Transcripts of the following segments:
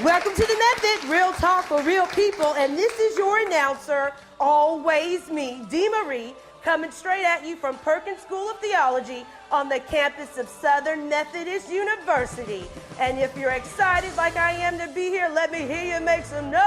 Welcome to The Method, real talk for real people. And this is your announcer, always me, Dee Marie, coming straight at you from Perkins School of Theology on the campus of Southern Methodist University. And if you're excited like I am to be here, let me hear you make some noise.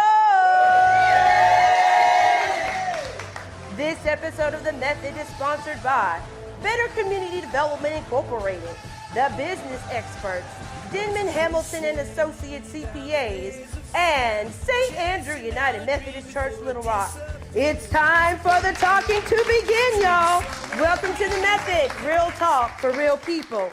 This episode of The Method is sponsored by Better Community Development Incorporated, The Business Experts, Denman Hamilton and Associate CPAs, and St. Andrew United Methodist Church, Little Rock. It's time for the talking to begin, y'all. Welcome to The Method, real talk for real people.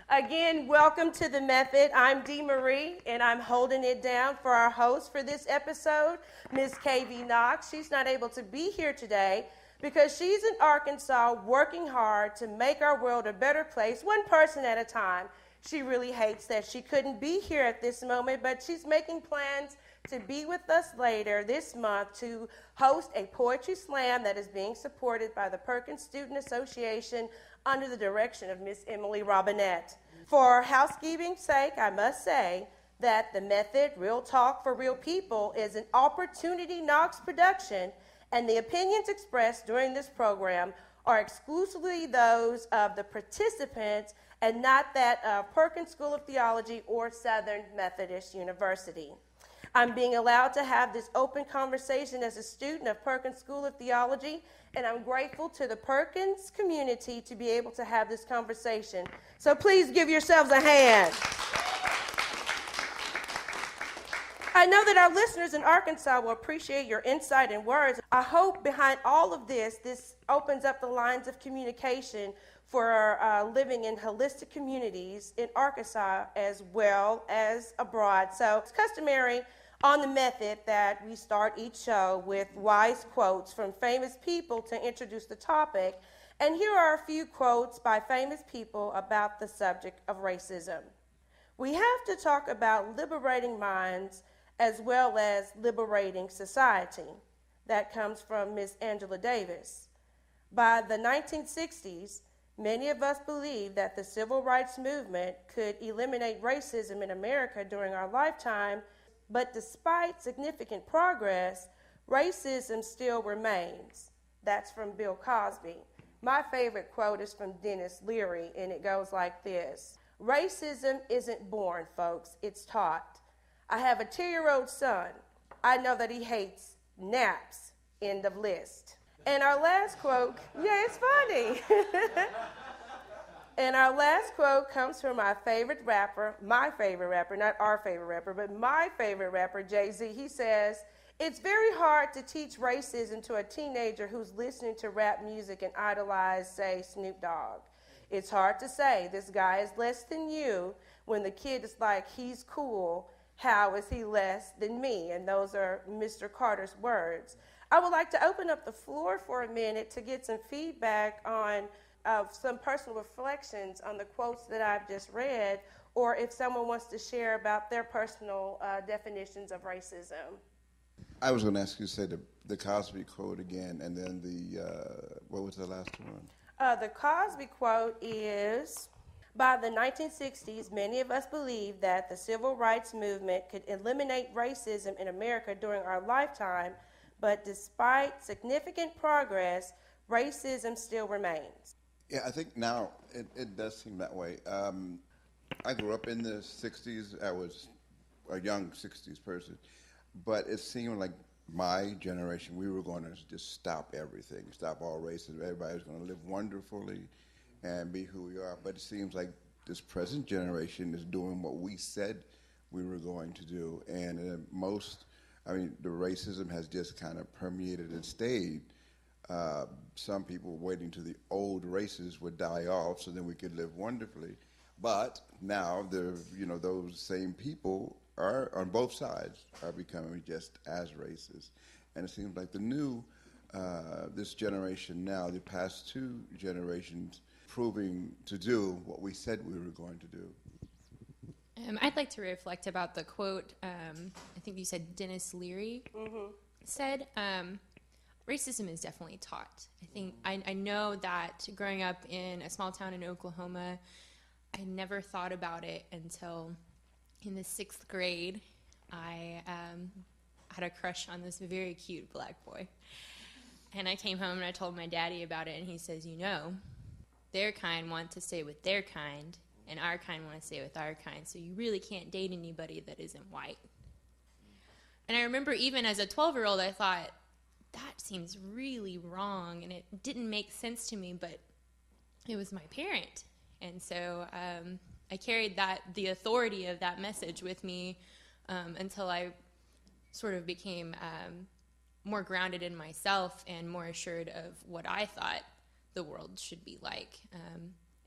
Again, welcome to The Method. I'm Dee Marie, and I'm holding it down for our host for this episode, Ms. KV Knox. She's not able to be here today because she's in Arkansas working hard to make our world a better place, one person at a time. She really hates that she couldn't be here at this moment, but she's making plans to be with us later this month to host a poetry slam that is being supported by the Perkins Student Association under the direction of Miss Emily Robinette. For housekeeping's sake, I must say that The Method, Real Talk for Real People, is an Opportunity Knox production, and the opinions expressed during this program are exclusively those of the participants and not that of Perkins School of Theology or Southern Methodist University. I'm being allowed to have this open conversation as a student of Perkins School of Theology, and I'm grateful to the Perkins community to be able to have this conversation. So please give yourselves a hand. I know that our listeners in Arkansas will appreciate your insight and words. I hope behind all of this opens up the lines of communication for living in holistic communities in Arkansas as well as abroad. So it's customary on The Method that we start each show with wise quotes from famous people to introduce the topic. And here are a few quotes by famous people about the subject of racism. We have to talk about liberating minds as well as liberating society. That comes from Ms. Angela Davis. By the 1960s, many of us believed that the civil rights movement could eliminate racism in America during our lifetime, but despite significant progress, racism still remains. That's from Bill Cosby. My favorite quote is from Dennis Leary, and it goes like this: "Racism isn't born, folks, it's taught. I have a 2-year-old son. I know that he hates naps." End of list. And our last quote, yeah, it's funny. And our last quote comes from my favorite rapper, not our favorite rapper, but my favorite rapper, Jay-Z. He says, "It's very hard to teach racism to a teenager who's listening to rap music and idolize, say, Snoop Dogg. It's hard to say this guy is less than you when the kid is like, he's cool. How is he less than me?" And those are Mr. Carter's words. I would like to open up the floor for a minute to get some feedback on some personal reflections on the quotes that I've just read, or if someone wants to share about their personal definitions of racism. I was going to ask you to say the Cosby quote again, and then what was the last one? The Cosby quote is, "By the 1960s, many of us believed that the civil rights movement could eliminate racism in America during our lifetime, but despite significant progress, racism still remains." Yeah, I think now it does seem that way. I grew up in the 60s. I was a young 60s person. But it seemed like my generation, we were going to just stop everything, stop all racism. Everybody was going to live wonderfully and be who we are. But it seems like this present generation is doing what we said we were going to do. And the racism has just kind of permeated and stayed. Some people waiting till the old races would die off so then we could live wonderfully. But now those same people are on both sides are becoming just as racist. And it seems like the new, this generation now, the past two generations, proving to do what we said we were going to do. I'd like to reflect about the quote, I think you said Dennis Leary said, racism is definitely taught. I think I know that growing up in a small town in Oklahoma, I never thought about it until in the 6th grade I had a crush on this very cute black boy. And I came home and I told my daddy about it, and he says, you know, their kind want to stay with their kind, and our kind want to stay with our kind, so you really can't date anybody that isn't white. And I remember even as a 12-year-old, I thought, that seems really wrong, and it didn't make sense to me, but it was my parent. And so I carried the authority of that message with me until I sort of became more grounded in myself and more assured of what I thought the world should be like,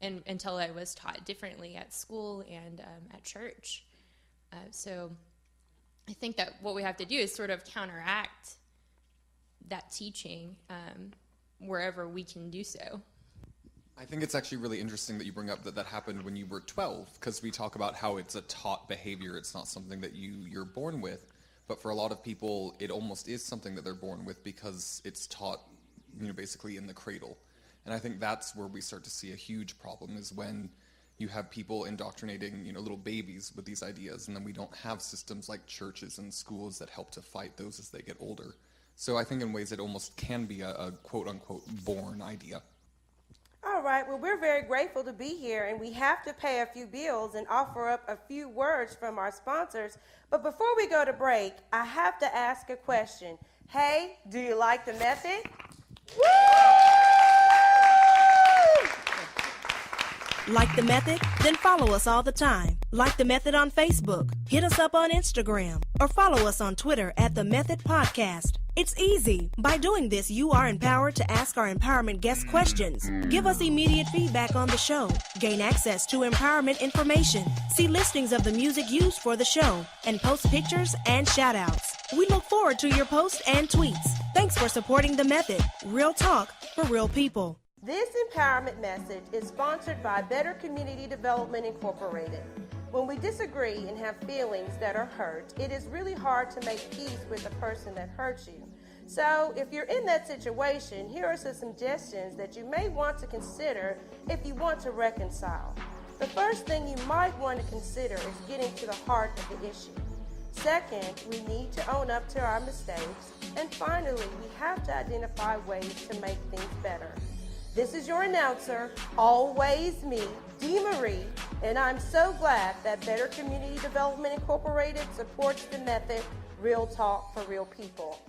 and until I was taught differently at school and at church. So I think that what we have to do is sort of counteract that teaching wherever we can do so. I think it's actually really interesting that you bring up that happened when you were 12, because we talk about how it's a taught behavior. It's not something that you're born with. But for a lot of people, it almost is something that they're born with because it's taught, basically in the cradle. And I think that's where we start to see a huge problem, is when you have people indoctrinating, little babies with these ideas, and then we don't have systems like churches and schools that help to fight those as they get older. So I think in ways it almost can be a quote-unquote born idea. All right, well, we're very grateful to be here, and we have to pay a few bills and offer up a few words from our sponsors. But before we go to break, I have to ask a question. Hey, do you like the method? Woo! Like the method? Then follow us all the time. Like the method on Facebook, hit us up on Instagram, or follow us on Twitter at The Method Podcast. It's easy. By doing this, you are empowered to ask our empowerment guests questions, give us immediate feedback on the show, gain access to empowerment information, see listings of the music used for the show, and post pictures and shout-outs. We look forward to your posts and tweets. Thanks for supporting The Method. Real talk for real people. This empowerment message is sponsored by Better Community Development Incorporated. When we disagree and have feelings that are hurt, it is really hard to make peace with the person that hurts you. So if you're in that situation, here are some suggestions that you may want to consider if you want to reconcile. The first thing you might want to consider is getting to the heart of the issue. Second, we need to own up to our mistakes. And finally, we have to identify ways to make things better. This is your announcer, always me, Dee Marie, and I'm so glad that Better Community Development Incorporated supports the method, Real Talk for Real People.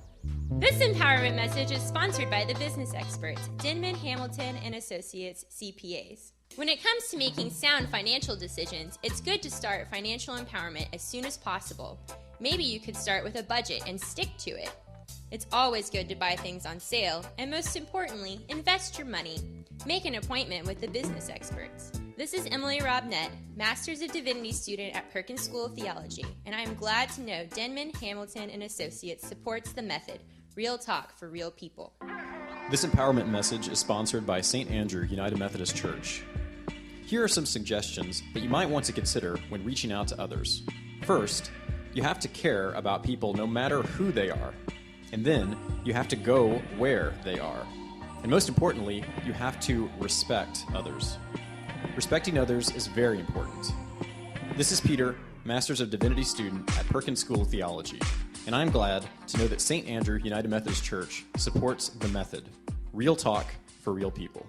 This empowerment message is sponsored by the business experts, Denman, Hamilton and Associates, CPAs. When it comes to making sound financial decisions, it's good to start financial empowerment as soon as possible. Maybe you could start with a budget and stick to it. It's always good to buy things on sale, and most importantly, invest your money. Make an appointment with the business experts. This is Emily Robnett, Master's of Divinity student at Perkins School of Theology, and I am glad to know Denman, Hamilton and Associates supports the method, Real Talk for Real People. This empowerment message is sponsored by St. Andrew United Methodist Church. Here are some suggestions that you might want to consider when reaching out to others. First, you have to care about people no matter who they are. And then you have to go where they are. And most importantly, you have to respect others. Respecting others is very important. This is Peter, Master's of Divinity student at Perkins School of Theology, and I'm glad to know that St. Andrew United Methodist Church supports the method, Real Talk for Real People.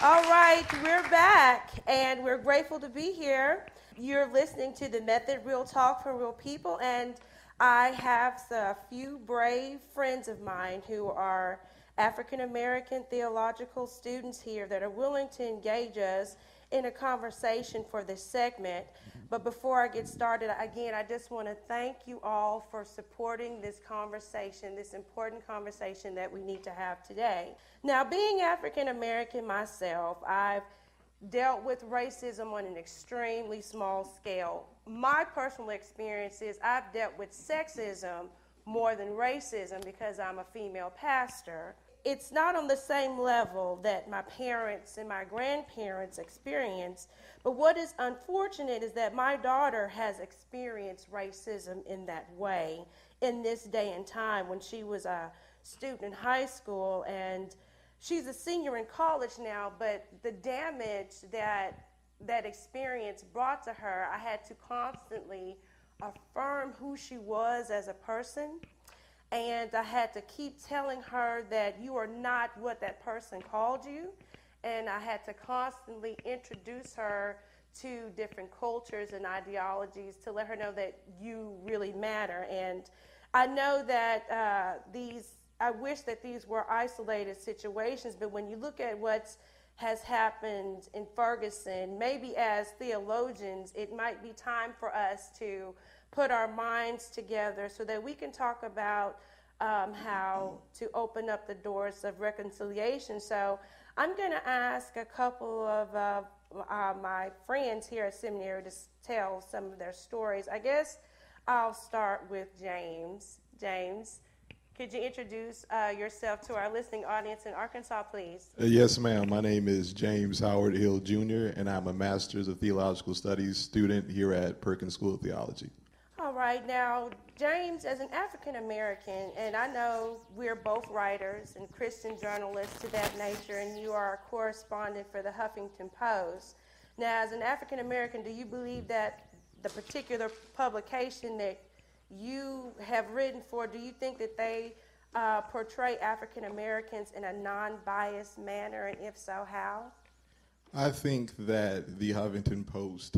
All right, we're back, and we're grateful to be here. You're listening to the Method, Real Talk for Real People, and I have a few brave friends of mine who are African American theological students here that are willing to engage us in a conversation for this segment. But before I get started, again, I just want to thank you all for supporting this conversation, this important conversation that we need to have today. Now, being African American myself, I've dealt with racism on an extremely small scale. My personal experience is I've dealt with sexism more than racism because I'm a female pastor. It's not on the same level that my parents and my grandparents experienced, but what is unfortunate is that my daughter has experienced racism in that way in this day and time when she was a student in high school, and she's a senior in college now, but the damage that that experience brought to her, I had to constantly affirm who she was as a person. And I had to keep telling her that you are not what that person called you. And I had to constantly introduce her to different cultures and ideologies to let her know that you really matter. And I know that I wish that these were isolated situations, but when you look at what has happened in Ferguson, maybe as theologians, it might be time for us to put our minds together so that we can talk about how to open up the doors of reconciliation. So I'm going to ask a couple of my friends here at seminary to tell some of their stories. I guess I'll start with James. James, could you introduce yourself to our listening audience in Arkansas, please? Yes, ma'am. My name is James Howard Hill, Jr., and I'm a Master's of Theological Studies student here at Perkins School of Theology. All right. Now, James, as an African American, and I know we're both writers and Christian journalists to that nature, and you are a correspondent for the Huffington Post. Now, as an African American, do you believe that the particular publication that you have written for, do you think that they portray African Americans in a non-biased manner, and if so, how? I think that the Huffington Post,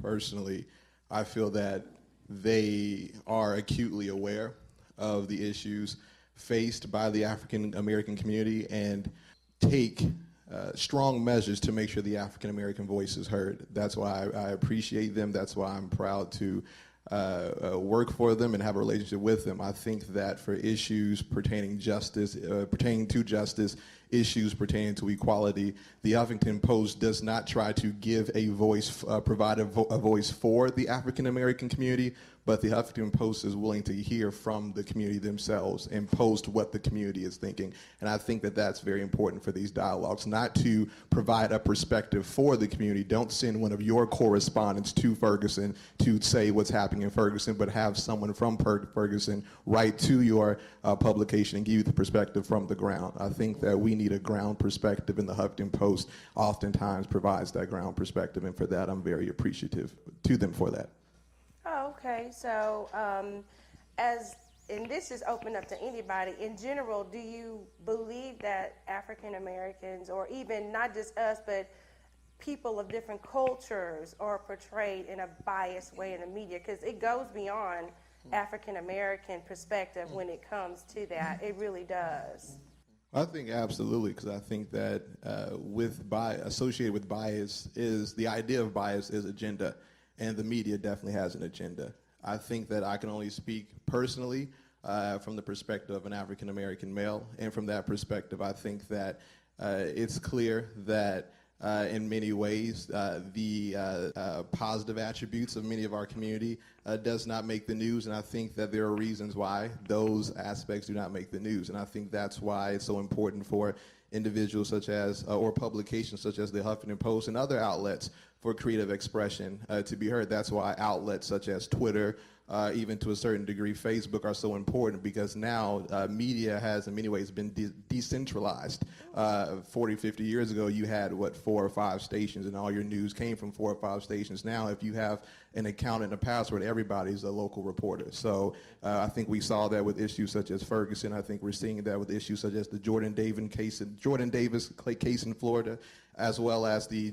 personally, I feel that they are acutely aware of the issues faced by the African American community and take strong measures to make sure the African American voice is heard. That's why I appreciate them. That's why I'm proud to work for them and have a relationship with them. I think that for issues pertaining to justice, issues pertaining to equality, the Huffington Post does not try to give a voice, provide a voice for the African American community, but the Huffington Post is willing to hear from the community themselves and post what the community is thinking. And I think that that's very important for these dialogues, not to provide a perspective for the community. Don't send one of your correspondents to Ferguson to say what's happening in Ferguson, but have someone from Ferguson write to your publication and give you the perspective from the ground. I think that we need a ground perspective, and the Huffington Post oftentimes provides that ground perspective, and for that I'm very appreciative to them for that. Oh, okay. So, and this is open up to anybody, in general, do you believe that African Americans, or even not just us, but people of different cultures, are portrayed in a biased way in the media? Because it goes beyond African American perspective when it comes to that. It really does. I think absolutely, because I think that associated with bias is the idea of bias is agenda, and the media definitely has an agenda. I think that I can only speak personally from the perspective of an African American male, and from that perspective, I think that it's clear that in many ways the positive attributes of many of our community does not make the news, and I think that there are reasons why those aspects do not make the news, and I think that's why it's so important for individuals such as, or publications such as the Huffington Post and other outlets for creative expression to be heard. That's why outlets such as Twitter, even to a certain degree Facebook, are so important, because now media has in many ways been decentralized. 40, 50 years ago, you had, 4 or 5 stations, and all your news came from 4 or 5 stations. Now, if you have an account and a password, everybody's a local reporter. So I think we saw that with issues such as Ferguson. I think we're seeing that with issues such as the Jordan Davis case in Florida, as well as the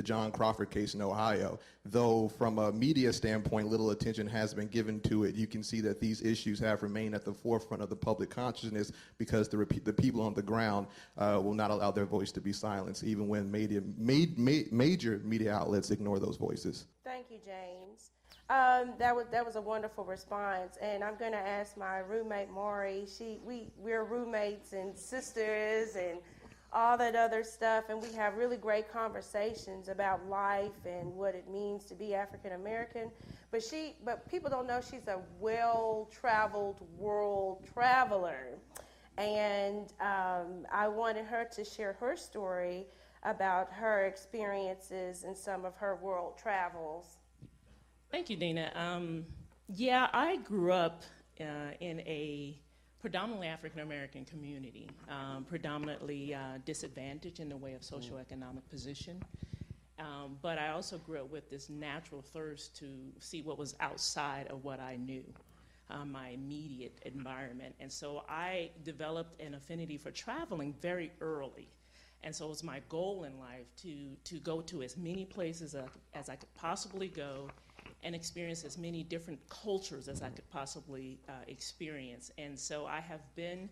John Crawford case in Ohio. Though from a media standpoint, little attention has been given to it, you can see that these issues have remained at the forefront of the public consciousness because the people on the ground will not allow their voice to be silenced, even when major media outlets ignore those voices. Thank you, James. That was a wonderful response, and I'm going to ask my roommate Maury. We're roommates and sisters and all that other stuff, and we have really great conversations about life and what it means to be African American. But people don't know she's a well-traveled world traveler, and I wanted her to share her story about her experiences in some of her world travels. Thank you, Dina. I grew up in a predominantly African American community, predominantly disadvantaged in the way of socioeconomic position. But I also grew up with this natural thirst to see what was outside of what I knew, my immediate environment. And so I developed an affinity for traveling very early. And so it was my goal in life to go to as many places as I could possibly go and experience as many different cultures as I could possibly experience. And so I have been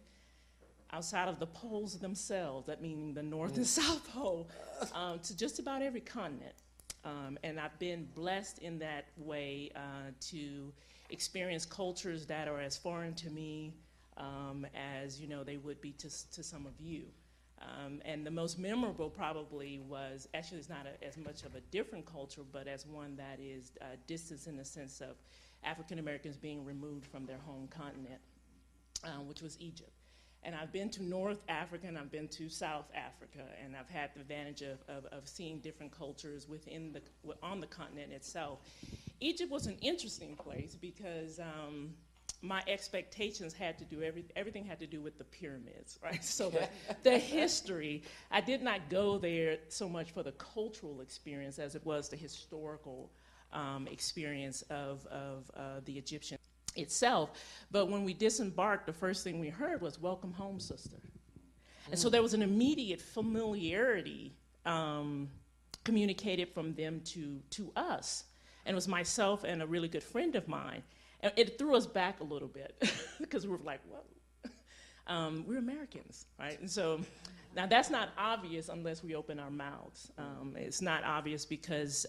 outside of the poles themselves, that meaning the North and South Pole, to just about every continent. And I've been blessed in that way to experience cultures that are as foreign to me as they would be to some of you. And the most memorable probably was, actually it's not as much of a different culture, but as one that is distant in the sense of African Americans being removed from their home continent, which was Egypt. And I've been to North Africa and I've been to South Africa, and I've had the advantage of seeing different cultures on the continent itself. Egypt was an interesting place because my expectations had to do, everything had to do with the pyramids, right? So the history, I did not go there so much for the cultural experience as it was the historical experience of the Egyptian itself. But when we disembarked, the first thing we heard was, "Welcome home, sister." And so there was an immediate familiarity communicated from them to us. And it was myself and a really good friend of mine. And it threw us back a little bit because we were like, whoa, we're Americans, right? And so now that's not obvious unless we open our mouths. It's not obvious because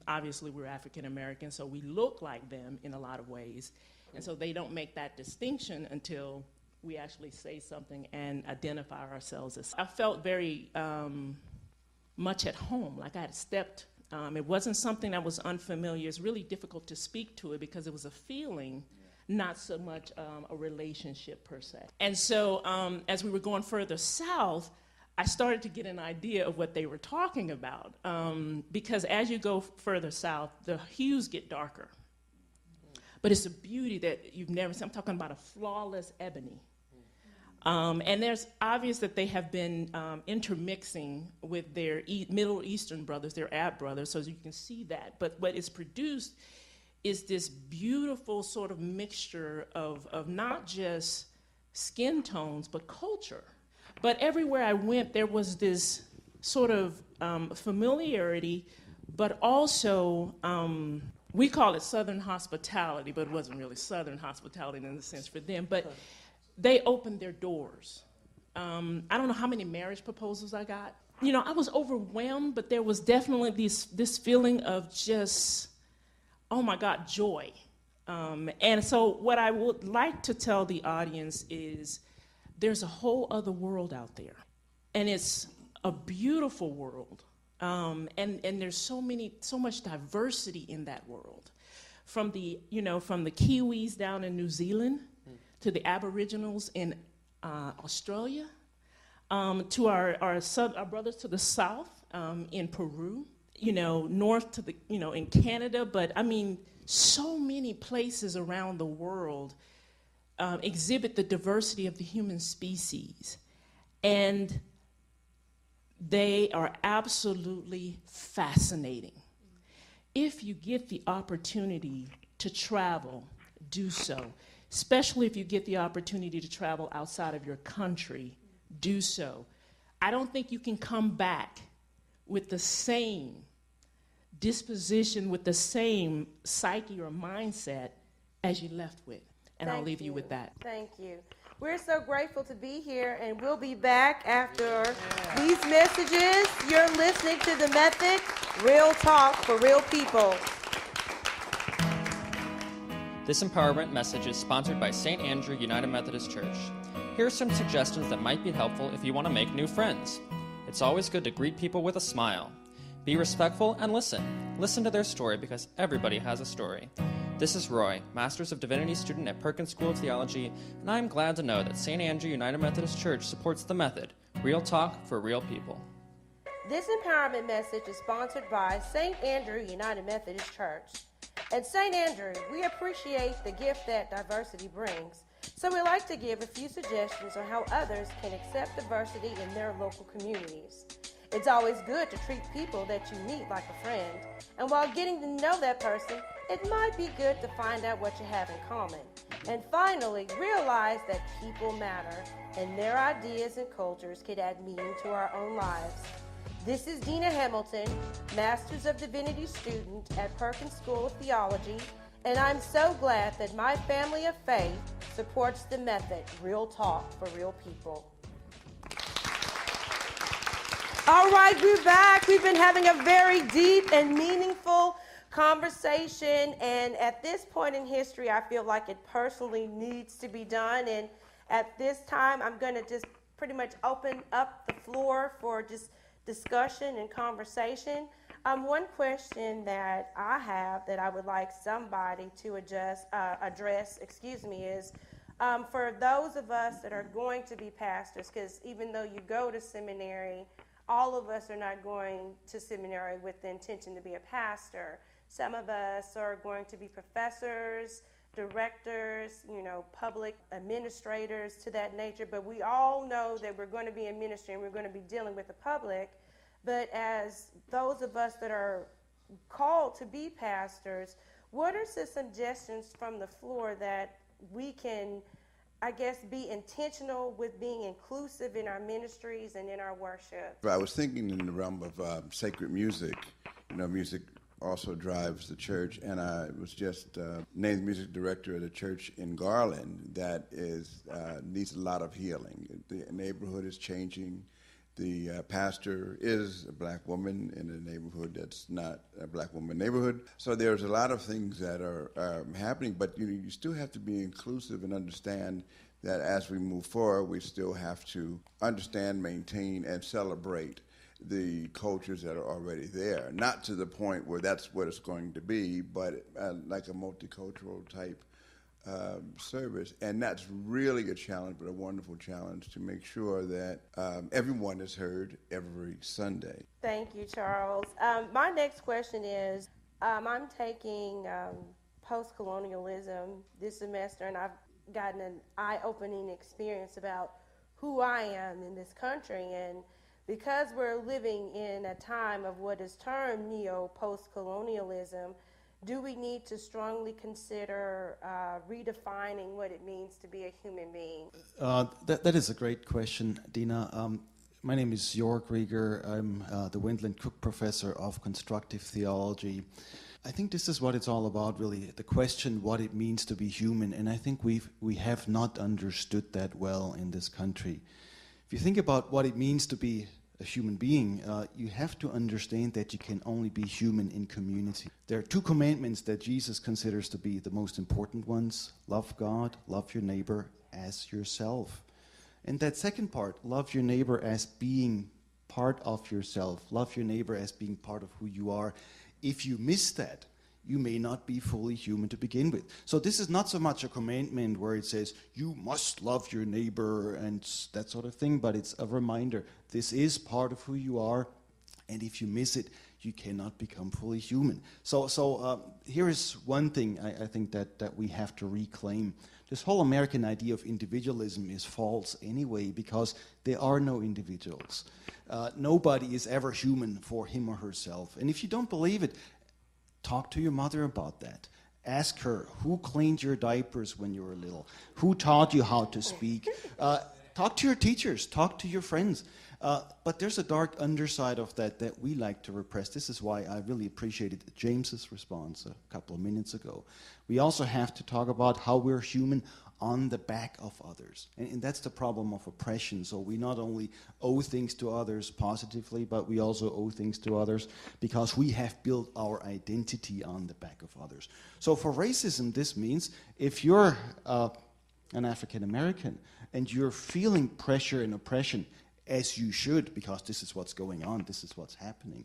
obviously we're African American, so we look like them in a lot of ways. And so they don't make that distinction until we actually say something and identify ourselves as. I felt very much at home, like I had stepped. It wasn't something that was unfamiliar. It's really difficult to speak to it because it was a feeling, not so much a relationship per se. And so as we were going further south, I started to get an idea of what they were talking about. Because as you go further south, the hues get darker. But it's a beauty that you've never seen. I'm talking about a flawless ebony. And there's obvious that they have been intermixing with their Middle Eastern brothers, their Arab brothers, so you can see that. But what is produced is this beautiful sort of mixture of not just skin tones, but culture. But everywhere I went, there was this sort of familiarity, but also, we call it Southern hospitality, but it wasn't really Southern hospitality in the sense for them. But they opened their doors. I don't know how many marriage proposals I got. I was overwhelmed, but there was definitely this feeling of just, oh my God, joy. And so what I would like to tell the audience is there's a whole other world out there. And it's a beautiful world. And there's so much diversity in that world. From the Kiwis down in New Zealand, to the Aboriginals in Australia, to our brothers to the south in Peru, north to in Canada. But I mean, so many places around the world exhibit the diversity of the human species. And they are absolutely fascinating. If you get the opportunity to travel, do so. Especially if you get the opportunity to travel outside of your country, do so. I don't think you can come back with the same disposition, with the same psyche or mindset as you left with. And I'll leave you with that. Thank you. We're so grateful to be here, and we'll be back after these messages. You're listening to The Method, real talk for real people. This empowerment message is sponsored by St. Andrew United Methodist Church. Here are some suggestions that might be helpful if you want to make new friends. It's always good to greet people with a smile. Be respectful and listen. Listen to their story because everybody has a story. This is Roy, Master's of Divinity student at Perkins School of Theology, and I am glad to know that St. Andrew United Methodist Church supports The Method, real talk for real people. This empowerment message is sponsored by St. Andrew United Methodist Church. At St. Andrew, we appreciate the gift that diversity brings, so we like to give a few suggestions on how others can accept diversity in their local communities. It's always good to treat people that you meet like a friend. And while getting to know that person, it might be good to find out what you have in common. And finally, realize that people matter and their ideas and cultures can add meaning to our own lives. This is Dina Hamilton, Masters of Divinity student at Perkins School of Theology, and I'm so glad that my family of faith supports the method, Real Talk for Real People. All right, we're back. We've been having a very deep and meaningful conversation, and at this point in history, I feel like it personally needs to be done, and at this time, I'm going to just pretty much open up the floor for just discussion and conversation. One question that I have that I would like somebody to address, is for those of us that are going to be pastors, because even though you go to seminary, all of us are not going to seminary with the intention to be a pastor. Some of us are going to be professors, directors, public administrators to that nature, but we all know that we're going to be in ministry and we're going to be dealing with the public. But as those of us that are called to be pastors, what are some suggestions from the floor that we can, be intentional with being inclusive in our ministries and in our worship? I was thinking in the realm of sacred music. Music also drives the church, and I was just named music director at a church in Garland that needs a lot of healing. The neighborhood is changing. The pastor is a black woman in a neighborhood that's not a black woman neighborhood. So there's a lot of things that are happening, but you still have to be inclusive and understand that as we move forward, we still have to understand, maintain, and celebrate the cultures that are already there. Not to the point where that's what it's going to be, but like a multicultural type service, and that's really a challenge, but a wonderful challenge to make sure that everyone is heard every Sunday. Thank you, Charles. My next question is, I'm taking post-colonialism this semester, and I've gotten an eye-opening experience about who I am in this country, and because we're living in a time of what is termed neo-post-colonialism, do we need to strongly consider redefining what it means to be a human being? That is a great question, Dina. My name is Jörg Rieger. I'm the Wendland Cook Professor of Constructive Theology. I think this is what it's all about, really, the question what it means to be human, and I think we have not understood that well in this country. If you think about what it means to be a human being, you have to understand that you can only be human in community. There are two commandments that Jesus considers to be the most important ones. Love God, love your neighbor as yourself. And that second part, love your neighbor as being part of yourself. Love your neighbor as being part of who you are. If you miss that, you may not be fully human to begin with. So this is not so much a commandment where it says, you must love your neighbor and that sort of thing, but it's a reminder. This is part of who you are, and if you miss it, you cannot become fully human. So here is one thing I think that we have to reclaim. This whole American idea of individualism is false anyway, because there are no individuals. Nobody is ever human for him or herself. And if you don't believe it, talk to your mother about that. Ask her, who cleaned your diapers when you were little? Who taught you how to speak? Talk to your teachers. Talk to your friends. But there's a dark underside of that we like to repress. This is why I really appreciated James's response a couple of minutes ago. We also have to talk about how we're human on the back of others. And that's the problem of oppression. So we not only owe things to others positively, but we also owe things to others because we have built our identity on the back of others. So for racism, this means if you're an African American and you're feeling pressure and oppression, as you should, because this is what's going on, this is what's happening.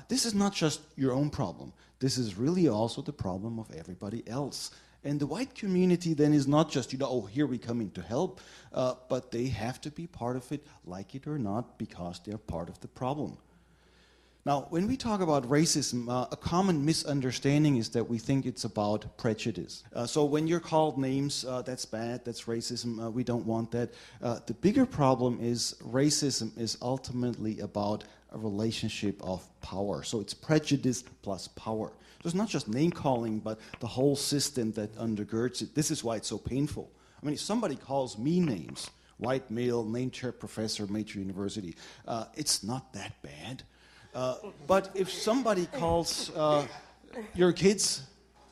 This is not just your own problem. This is really also the problem of everybody else. And the white community then is not just, oh, here we come in to help, but they have to be part of it, like it or not, because they're part of the problem. Now, when we talk about racism, a common misunderstanding is that we think it's about prejudice. So when you're called names, that's bad, that's racism, we don't want that. The bigger problem is racism is ultimately about a relationship of power. So it's prejudice plus power. So it's not just name calling, but the whole system that undergirds it. This is why it's so painful. I mean, if somebody calls me names, white male, name chair professor, major university, it's not that bad. But if somebody calls your kids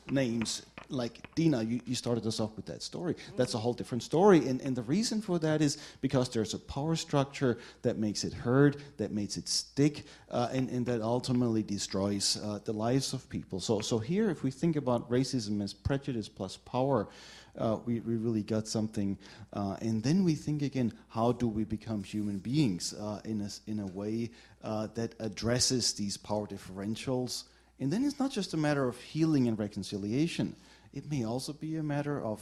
names, like Dina, you started us off with that story, that's a whole different story. And the reason for that is because there's a power structure that makes it heard, that makes it stick, and that ultimately destroys the lives of people. So here, if we think about racism as prejudice plus power, we really got something. And then we think again, how do we become human beings in a way that addresses these power differentials? And then it's not just a matter of healing and reconciliation. It may also be a matter of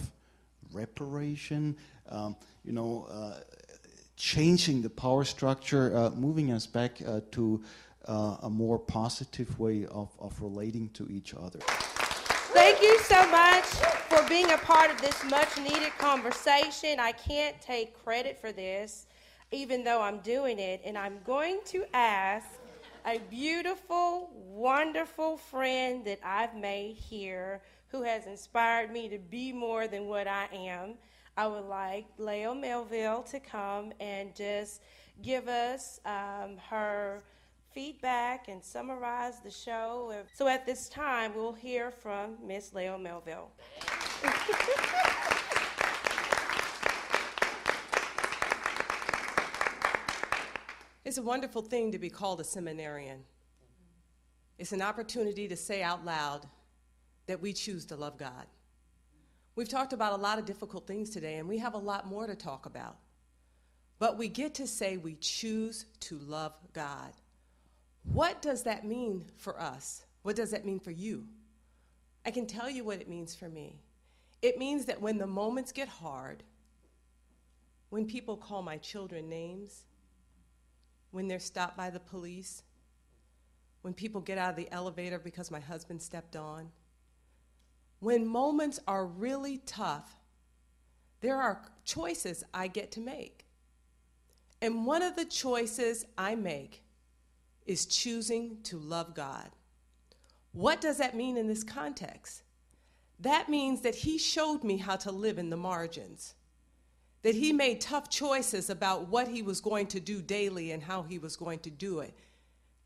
reparation, changing the power structure, moving us back to a more positive way of relating to each other. Thank you so much for being a part of this much-needed conversation. I can't take credit for this, even though I'm doing it, and I'm going to ask a beautiful, wonderful friend that I've made here who has inspired me to be more than what I am. I would like Leo Melville to come and just give us her feedback and summarize the show. So at this time, we'll hear from Miss Leo Melville. It's a wonderful thing to be called a seminarian. It's an opportunity to say out loud that we choose to love God. We've talked about a lot of difficult things today, and we have a lot more to talk about. But we get to say we choose to love God. What does that mean for us? What does that mean for you? I can tell you what it means for me. It means that when the moments get hard, when people call my children names, when they're stopped by the police, when people get out of the elevator because my husband stepped on, when moments are really tough, there are choices I get to make. And one of the choices I make is choosing to love God. What does that mean in this context? That means that he showed me how to live in the margins, that he made tough choices about what he was going to do daily and how he was going to do it.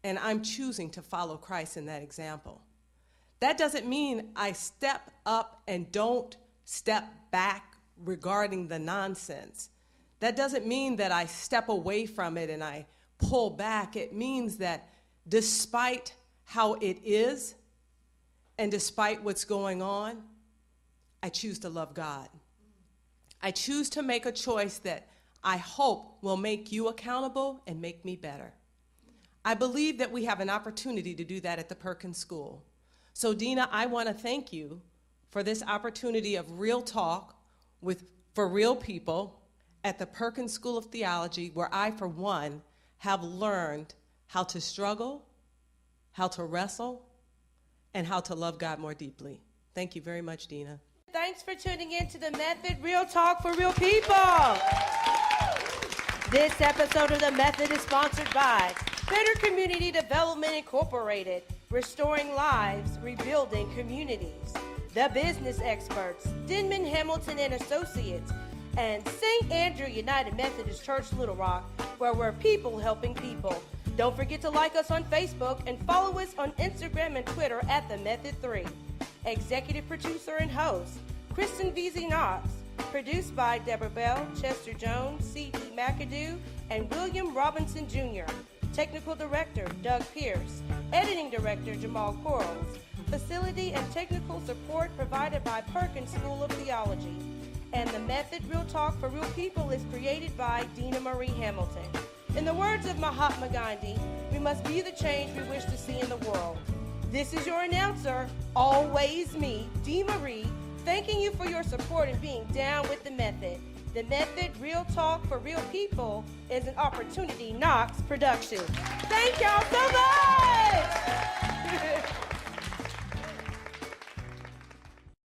And I'm choosing to follow Christ in that example. That doesn't mean I step up and don't step back regarding the nonsense. That doesn't mean that I step away from it and I pull back. It means that despite how it is and despite what's going on, I choose to love God. I choose to make a choice that I hope will make you accountable and make me better. I believe that we have an opportunity to do that at the Perkins School. So Dina, I want to thank you for this opportunity of real talk for real people at the Perkins School of Theology, where I, for one, have learned how to struggle, how to wrestle, and how to love God more deeply. Thank you very much, Dina. Thanks for tuning in to The Method, Real Talk for Real People. This episode of The Method is sponsored by Better Community Development Incorporated, restoring lives, rebuilding communities. The Business Experts, Denman, Hamilton and Associates, and St. Andrew United Methodist Church, Little Rock, where we're people helping people. Don't forget to like us on Facebook and follow us on Instagram and Twitter at The Method 3. Executive producer and host, Kristen VZ Knox. Produced by Deborah Bell, Chester Jones, C.E. McAdoo, and William Robinson Jr. Technical Director, Doug Pierce. Editing Director, Jamal Quarles. Facility and technical support provided by Perkins School of Theology. And The Method, Real Talk for Real People is created by Dina Marie Hamilton. In the words of Mahatma Gandhi, we must be the change we wish to see in the world. This is your announcer, always me, Dee Marie, thanking you for your support and being down with The Method. The Method Real Talk for Real People is an Opportunity Knox production. Thank y'all so much!